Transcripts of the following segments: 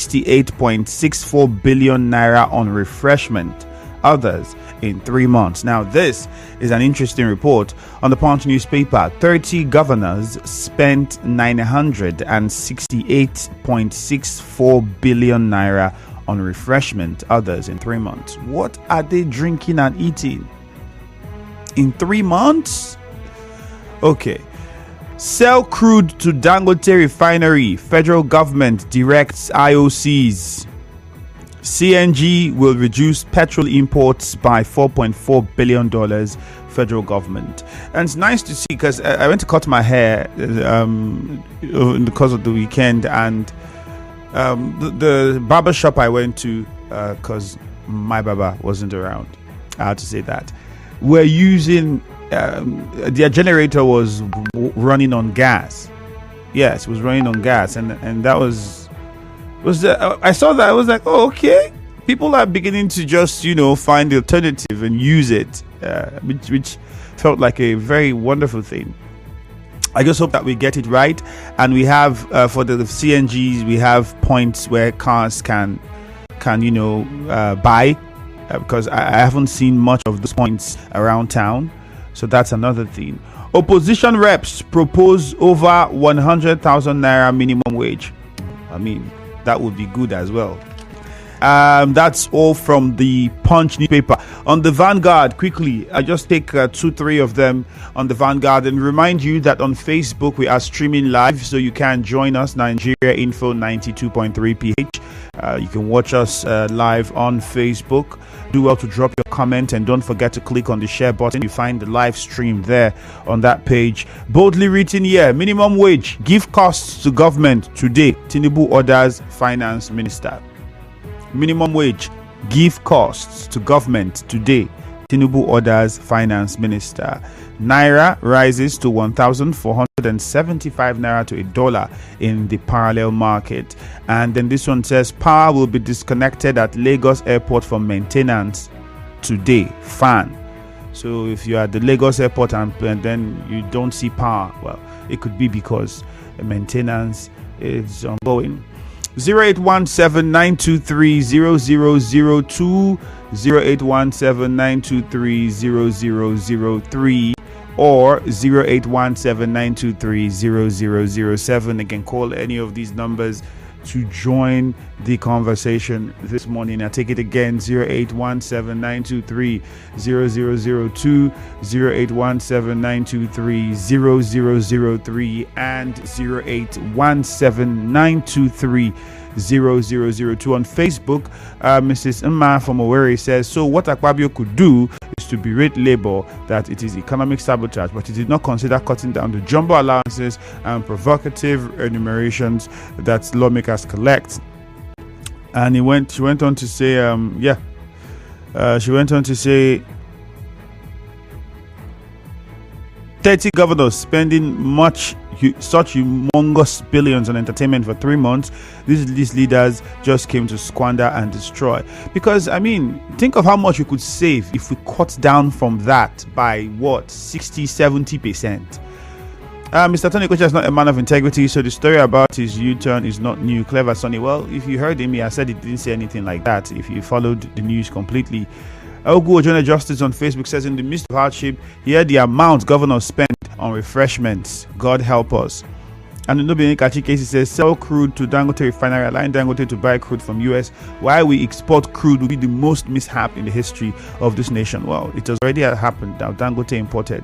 68.64 billion naira on refreshment. Others in 3 months. Now, this is an interesting report on the Punch newspaper. 30 governors spent 968.64 billion naira on refreshment. Others in 3 months. What are they drinking and eating in 3 months? Okay. Sell crude to Dangote refinery. Federal government directs IOCs. CNG will reduce petrol imports by $4.4 billion. Federal government. And it's nice to see, because I went to cut my hair because of the weekend, and the barber shop I went to, because my barber wasn't around, I had to say that, we're using their generator was running on gas. Yes, it was running on gas, and that was I saw that. I was like, oh, okay. People are beginning to just find the alternative and use it, which felt like a very wonderful thing. I just hope that we get it right, and we have for the CNGs, we have points where cars can buy, because I haven't seen much of those points around town. So that's another thing. Opposition reps propose over 100,000 naira minimum wage. I mean, that would be good as well. That's all from the Punch newspaper. On the Vanguard, quickly, I just take 2-3 of them on the Vanguard, and remind you that on Facebook we are streaming live, so you can join us. Nigeria Info 92.3 PH. You can watch us live on Facebook. Do well to drop your comment, and don't forget to click on the share button. You find the live stream there on that page. Boldly written here: minimum wage give costs to government today. Tinubu orders finance minister. Minimum wage give costs to government today. Tinubu orders finance minister. Naira rises to 1,475 naira to $1 in the parallel market. And then this one says power will be disconnected at Lagos airport for maintenance today. Fan. So if you are at the Lagos airport and then you don't see power, well, it could be because the maintenance is ongoing. 0817-923-0002, 0817-923-0003, or 0817-923-0007. Again, call any of these numbers to join the conversation this morning. I take it again: 0817-923-0002, 0817-923-0003, and 0817-923-0002 on Facebook. Mrs. Emma from Owerri says, so what Akpabio could do is to berate Labour that it is economic sabotage, but he did not consider cutting down the jumbo allowances and provocative enumerations that lawmakers collect. And she went on to say, she went on to say 30 governors spending such humongous billions on entertainment for 3 months. These leaders just came to squander and destroy. Because, I mean, think of how much we could save if we cut down from that by 60-70%. Mr. Tony Kocha is not a man of integrity, so the story about his U-turn is not new. Clever Sonny. Well, if you heard him, I said he didn't say anything like that. If you followed the news completely. Ogu Ojona Justice on Facebook says, in the midst of hardship, here the amount governors spent on refreshments. God help us. And Nobini Kachikesi says, sell crude to Dangote refinery, allowing Dangote to buy crude from US. Why we export crude will be the most mishap in the history of this nation. Well, it has already happened. Now Dangote imported.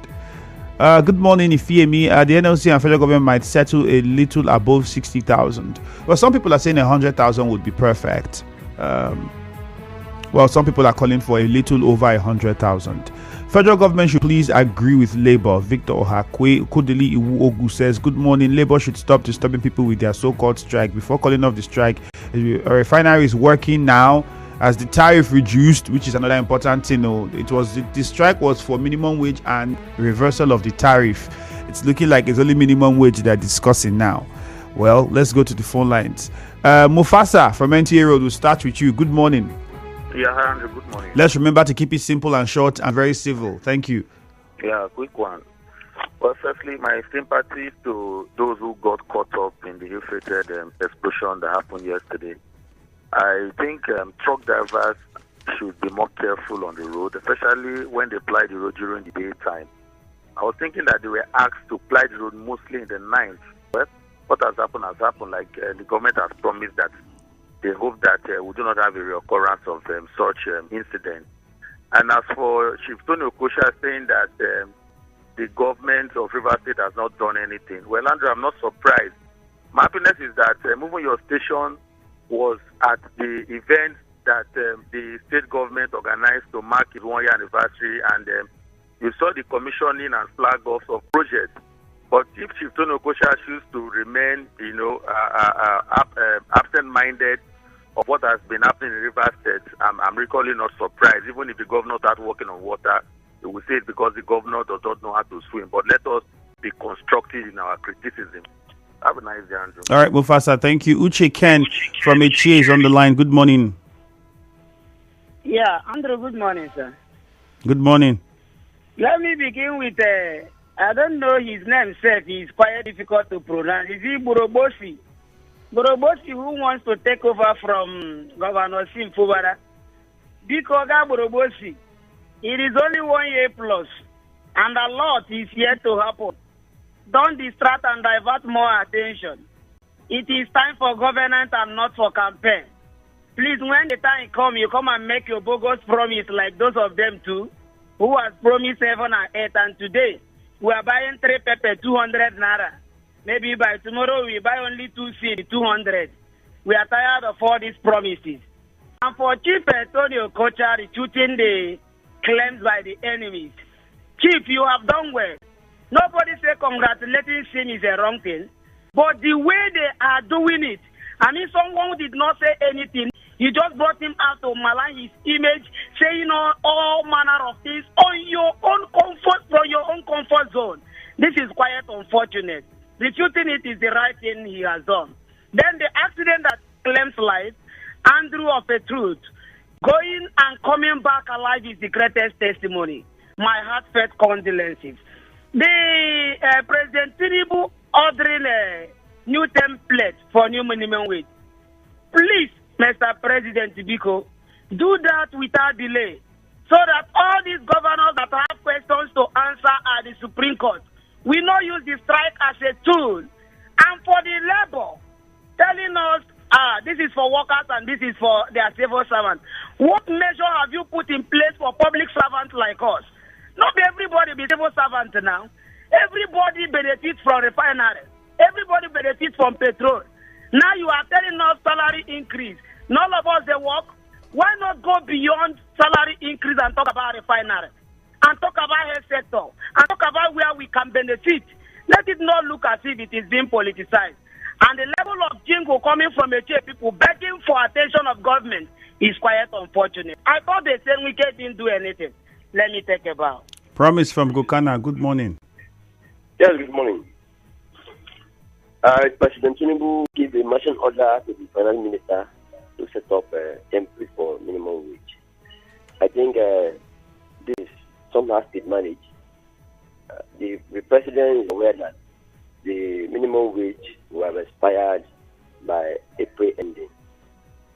Good morning, Ifeemi. The NLC and federal government might settle a little above 60,000. Well, some people are saying 100,000 would be perfect. Well, some people are calling for a little over 100,000. Federal government should please agree with Labour. Victor Ohakwe Kodeli Iwu Ogu says, good morning. Labour should stop disturbing people with their so-called strike. Before calling off the strike, a refinery is working now. As the tariff reduced, which is another important thing, it was the strike was for minimum wage and reversal of the tariff. It's looking like it's only minimum wage they're discussing now. Well, let's go to the phone lines. Mufasa from NTA Road will start with you. Good morning. Yeah, hi Andrew. Good morning. Let's remember to keep it simple and short and very civil. Thank you. Yeah, quick one. Well, firstly, my sympathy to those who got caught up in the ill-fated explosion that happened yesterday. I think truck drivers should be more careful on the road, especially when they ply the road during the daytime. I was thinking that they were asked to ply the road mostly in the night. But what has happened has happened. Like the government has promised that they hope that we do not have a reoccurrence of such incidents. And as for Chief Tony Okosha saying that the government of Rivers State has not done anything, well, Andrew, I'm not surprised. My happiness is that moving your station was at the event that the state government organized to mark its 1-year anniversary, and you saw the commissioning and flag off of projects. But if Chief Tony Okosha chooses to remain, absent-minded of what has been happening in Rivers State, I'm really not surprised. Even if the governor starts working on water, they will say it's because the governor does not know how to swim. But let us be constructive in our criticism. Have a nice day, Andrew. All right, Mufasa, thank you. Uche Ken from HA is on the line. Good morning. Yeah, Andrew, good morning, sir. Good morning. Let me begin with, I don't know his name, sir. He's quite difficult to pronounce. Is he Borobosi? Borobosi, who wants to take over from Governor Sim Fubara? Bikoga Borobosi, it is only 1 year plus, and a lot is yet to happen. Don't distract and divert more attention. It is time for governance and not for campaign. Please, when the time comes, you come and make your bogus promise like those of them too, who has promised 7 and 8, and today we are buying 3 pepper 200 naira. Maybe by tomorrow we buy only 2 seed 200. We are tired of all these promises. And for Chief Antonio Okocha refuting the claims by the enemies, Chief, you have done well. Nobody say congratulating him is a wrong thing, but the way they are doing it, I mean, someone who did not say anything, you just brought him out to malign his image, saying all manner of things on your own comfort, from your own comfort zone. This is quite unfortunate. Refuting it is the right thing he has done. Then the accident that claims life, Andrew of a truth, going and coming back alive is the greatest testimony. My heartfelt condolences. The President Tinubu ordering a new template for new minimum wage. Please, Mr. President Biko, do that without delay, so that all these governors that have questions to answer at the Supreme Court will not use the strike as a tool. And for the labor, telling us, this is for workers and this is for their civil servants. What measure have you put in place for public servants like us? Not everybody be civil servant now. Everybody benefits from refinery. Everybody benefits from petrol. Now you are telling us salary increase. None of us they work. Why not go beyond salary increase and talk about refinery? And talk about health sector? And talk about where we can benefit? Let it not look as if it is being politicized. And the level of jingle coming from HA people begging for attention of government is quite unfortunate. I thought they said we didn't do anything. Let me take a bow. Promise from Gokana. Good morning. Yes, good morning. President Tinubu gave a marching order to the finance minister to set up a template for minimum wage. I think this somehow state managed. The president is aware that the minimum wage will have expired by April ending.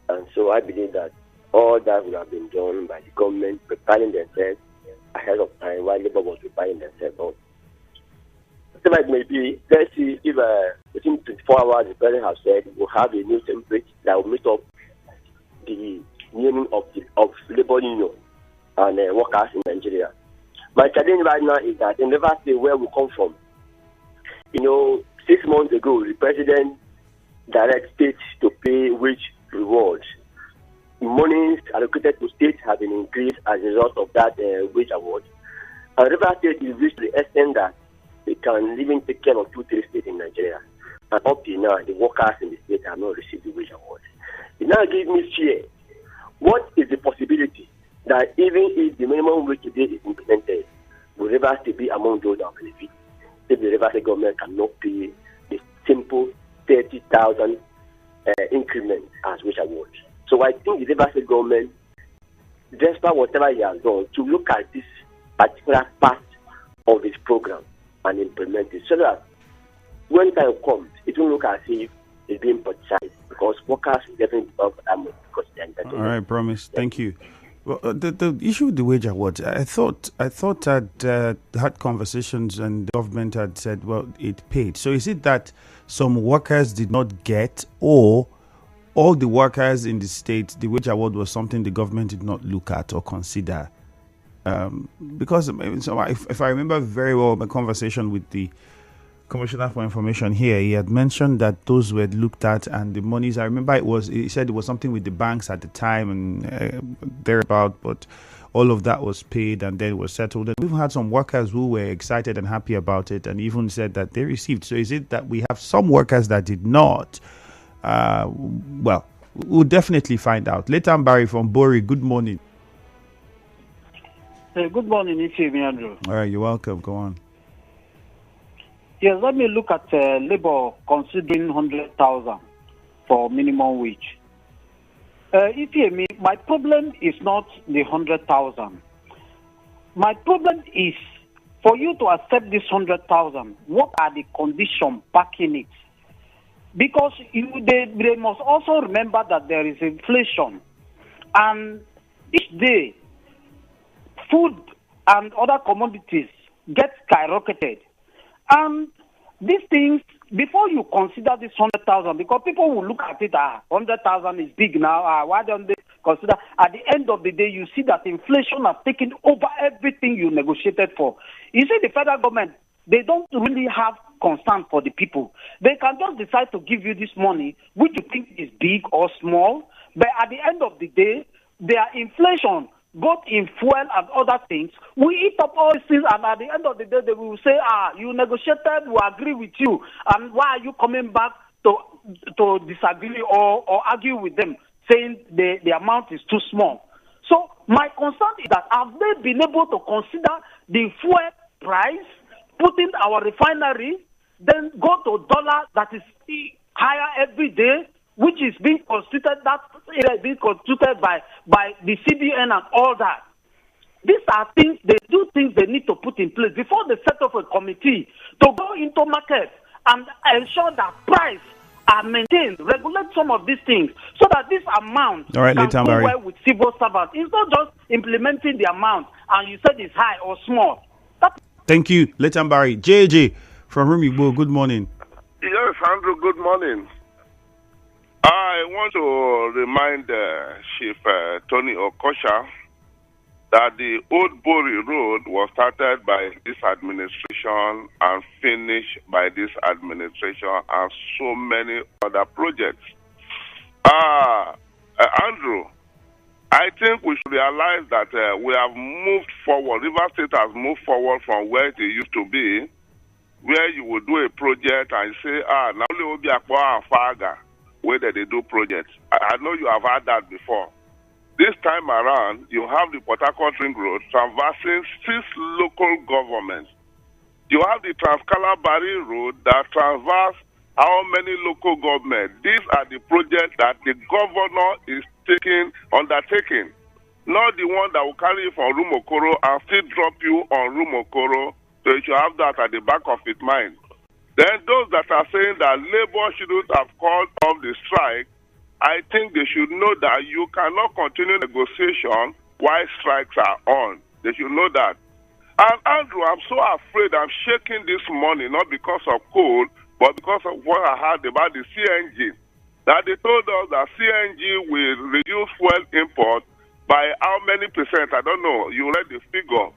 And so I believe that all that would have been done by the government preparing themselves ahead of time while Labour was preparing themselves. Whatever it may be, let's see if within 24 hours the president has said we'll have a new template that will meet up the union of Labour Union and workers in Nigeria. My challenge right now is that in Rivers State, where we come from, 6 months ago, the president directed states to pay wage rewards. Monies allocated to states have been increased as a result of that wage award. And Rivers State is reached the extent that it can even take care of 2-3 states in Nigeria. And up to now, the workers in the state have not received the wage award. It now gives me fear. What is the possibility that even if the minimum wage today is implemented, will Rivers State be among those that benefit if the Rivers State government cannot pay the simple 30,000 increment as wage award? So I think the Rivers State government, despite whatever he has done, to look at this particular part of his program and implement it, so that when time comes, it will look as if it's being politicized. because workers will definitely demand for that money because they are entitled. All right, promise. Thank you. Well, the issue with the wage award, I thought that had conversations and the government had said, well, it paid. So is it that some workers did not get, or all the workers in the state, the wage award was something the government did not look at or consider? Because so if I remember very well my conversation with the Commissioner for Information here, he had mentioned that those were looked at and the monies, I remember he said it was something with the banks at the time and thereabout, but all of that was paid and then was settled. And we've had some workers who were excited and happy about it and even said that they received. So is it that we have some workers that did not? Well, we'll definitely find out. Leighton Barry from Bori, good morning. Hey, good morning, it's me, Andrew. All right, you're welcome. Go on. Yes, let me look at labor considering 100,000 for minimum wage. My problem is not the 100,000. My problem is for you to accept this 100,000. What are the conditions backing it? Because they must also remember that there is inflation, and each day food and other commodities get skyrocketed. And these things, before you consider this 100,000, because people will look at it, 100,000 is big now, why don't they consider? At the end of the day, you see that inflation has taken over everything you negotiated for. You see, the federal government, they don't really have concern for the people. They can just decide to give you this money, which you think is big or small, but at the end of the day, their inflation, both in fuel and other things, we eat up all these things, and at the end of the day, they will say, you negotiated, we agree with you, and why are you coming back to disagree or argue with them, saying the amount is too small? So my concern is that have they been able to consider the fuel price, put in our refinery, then go to dollar that is higher every day, which is being constituted by the CBN and all that. These are things, they do things they need to put in place before they set up a committee to go into market and ensure that price are maintained, regulate some of these things so that this amount can go well with civil servants. It's not just implementing the amount and you said it's high or small. Thank you, Leighton Barry. JJ from Rumigbo, good morning. Yes, Andrew, good morning. I want to remind Chief Tony Okocha that the Old Bori Road was started by this administration and finished by this administration and so many other projects. Andrew, I think we should realize that we have moved forward. River State has moved forward from where it used to be, where you would do a project and say, now only will be a Faga, where they do projects. I know you have had that before. This time around, you have the Port Harcourt Ring Road traversing 6 local governments. You have the Trans-Calabari Road that traverses how many local governments? These are the projects that the governor is undertaking, not the one that will carry you from Rumokoro and still drop you on Rumokoro. So you should have that at the back of his mind. Then those that are saying that labor shouldn't have called off the strike, I think they should know that you cannot continue negotiation while strikes are on. They should know that. And Andrew, I'm so afraid I'm shaking this morning, not because of cold, but because of what I heard about the CNG. That they told us that CNG will reduce fuel import by how many percent? I don't know. You read the figure.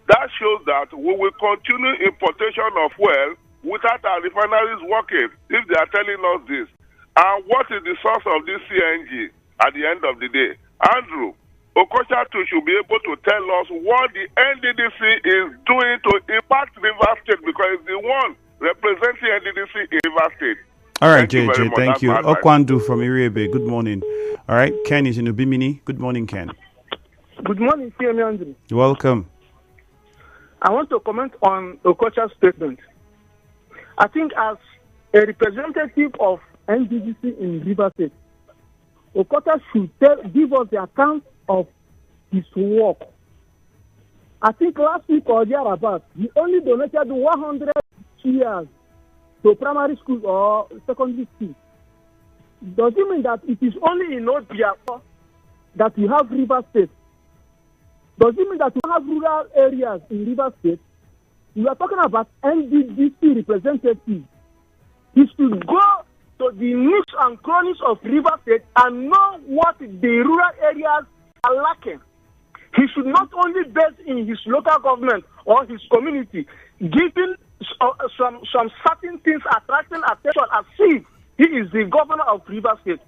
That shows that we will continue importation of fuel without our refineries working, if they are telling us this. And what is the source of this CNG at the end of the day? Andrew, Okocha too should be able to tell us what the NDDC is doing to impact River State, because it's the one representing NDDC in River State. All right, JJ, thank you. Okwandu from Iriebe, good morning. All right, Ken is in Ubimini. Good morning, Ken. Good morning, CM Andrew. You're welcome. I want to comment on Okocha's statement. I think as a representative of NDDC in River State, Okocha should give us the account of his work. I think last week or thereabouts, he only donated 100 chairs to primary school or secondary school. does it mean that it is only in Obiako that you have River State? Does it mean that you have rural areas in River State? We are talking about NDDC representatives. He should go to the nooks and crannies of River State and know what the rural areas are lacking. He should not only base in his local government or his community, giving some certain things attracting attention as if he is the governor of River State.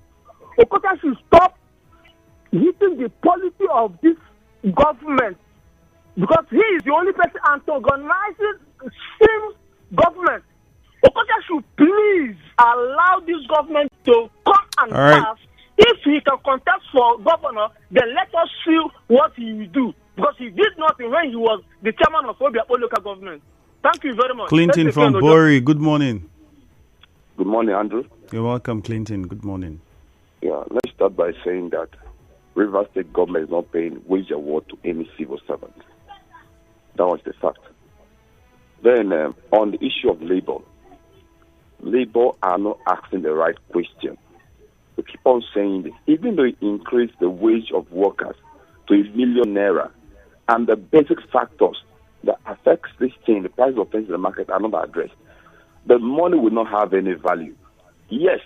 Okota should stop hitting the policy of this government because he is the only person antagonizing same government. Okota should please allow this government to come and pass. If he can contest for governor, then let us see what he will do. Because he did nothing when he was the chairman of Obiako local government. Thank you very much. Clinton from Bori, good morning. Good morning, Andrew. You're welcome, Clinton. Good morning. Yeah, let's start by saying that River State government is not paying wage award to any civil servant. That was the fact. Then on the issue of labor are not asking the right question. We keep on saying this. Even though it increased the wage of workers to ₦1 million and the basic factors that affects this thing, the price of things in the market are not addressed, the money will not have any value. Yes,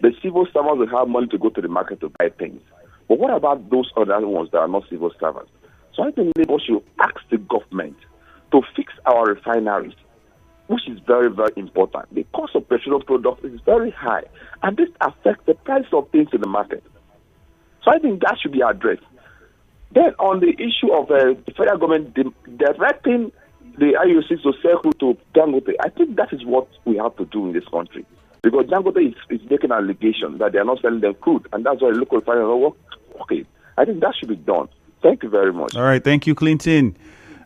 the civil servants will have money to go to the market to buy things. But what about those other ones that are not civil servants? So I think Labour should ask the government to fix our refineries, which is very, very important. The cost of petroleum products is very high, and this affects the price of things in the market. So I think that should be addressed. Then on the issue of the federal government directing the IOCs to sell crude to Dangote, I think that is what we have to do in this country. Because Dangote is making an allegation that they are not selling them crude, and that's why the local refineries are not working. I think that should be done. Thank you very much. All right, thank you, Clinton.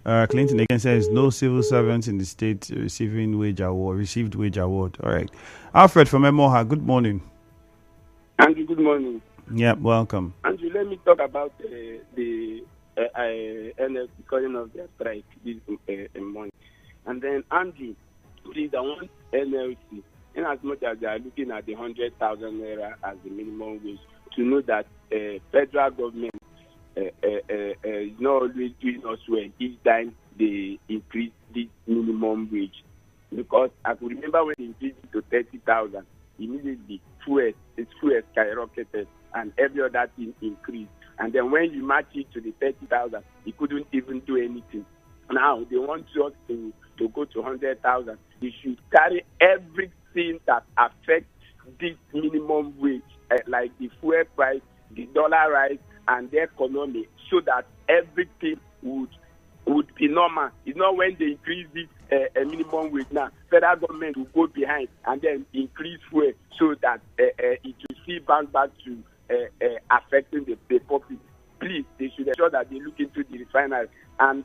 Clinton again says no civil servants in the state received wage award. All right. Alfred from Emoha, good morning. Andrew, good morning. Yeah, welcome. Andrew, let me talk about the NLC calling of their strike this morning. And then, Andrew, please, I want NLC, in as much as they are looking at the 100,000 naira as the minimum wage, to know that federal government is not always doing us well each time they increase this minimum wage. Because I could remember when they increased it to 30,000, immediately fuel skyrocketed and every other thing increased. And then when you match it to the 30,000, it couldn't even do anything. Now they want us to go to 100,000. They should carry everything that affects this minimum wage, like the fuel price, the dollar rise, and the economy, so that everything would be normal. It's not when they increase this minimum wage now, federal government will go behind and then increase fuel so that it will see back to affecting the public. Please, they should ensure that they look into the refinery. And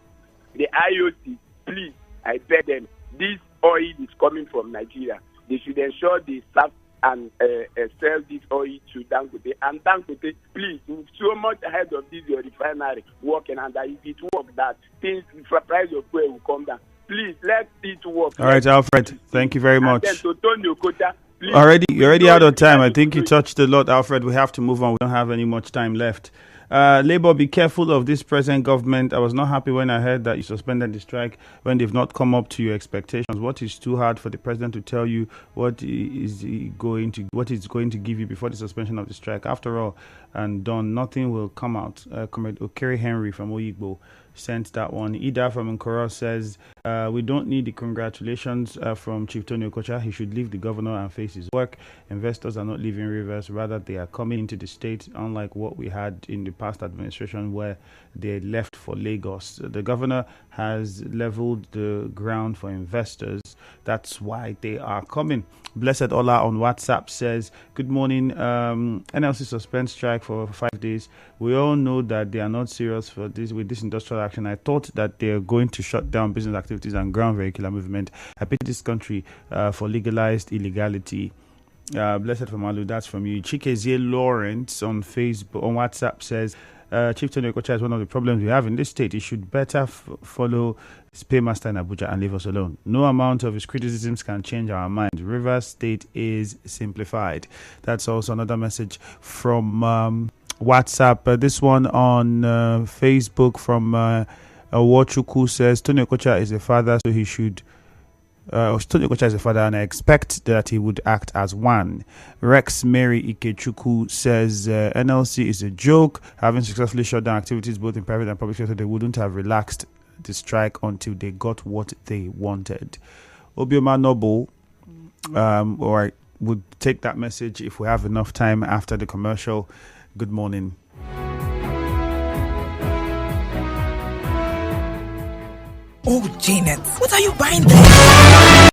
the IOC, please, I beg them, this oil is coming from Nigeria. They should ensure they serve and sell this oil to Dangote. And Dangote, please, so much ahead of this your refinery working, and that if it works, that things, the price of oil will come down. Please, let it work. All right, Alfred, thank you very much. And then to Tony Okota, please, you're already out of time. I think you touched a lot, Alfred. We have to move on. We don't have any much time left. Labour, be careful of this present government. I was not happy when I heard that you suspended the strike when they've not come up to your expectations. What is too hard for the president to tell you what is going to give you before the suspension of the strike? After all, and done, nothing will come out. Comrade Okere Henry from Oyigbo sent that one. Ida from Nkoro says, we don't need the congratulations from Chief Tony Okocha. He should leave the governor and face his work. Investors are not leaving Rivers. Rather, they are coming into the state, unlike what we had in the past administration where they left for Lagos. The governor has leveled the ground for investors. That's why they are coming. Blessed Ola on WhatsApp says, good morning. NLC suspends strike for 5 days. We all know that they are not serious with this industrial action. I thought that they are going to shut down business activities and ground vehicular movement. I pity this country for legalized illegality. Blessed from Alu, that's from you. Chikezie Lawrence on Facebook, on WhatsApp says, Chief Tony Okocha is one of the problems we have in this state. He should better follow his paymaster in Abuja and leave us alone. No amount of his criticisms can change our mind. Rivers State is simplified. That's also another message from WhatsApp. This one on Facebook from Awochuku says Tony Okocha is a father, so he should. Tony Okocha is a father, and I expect that he would act as one. Rex Mary Ikechuku says NLC is a joke. Having successfully shut down activities both in private and public sector, they wouldn't have relaxed the strike until they got what they wanted. Obioma Noble, or I would take that message if we have enough time after the commercial. Good morning. Oh, Janet, what are you buying there?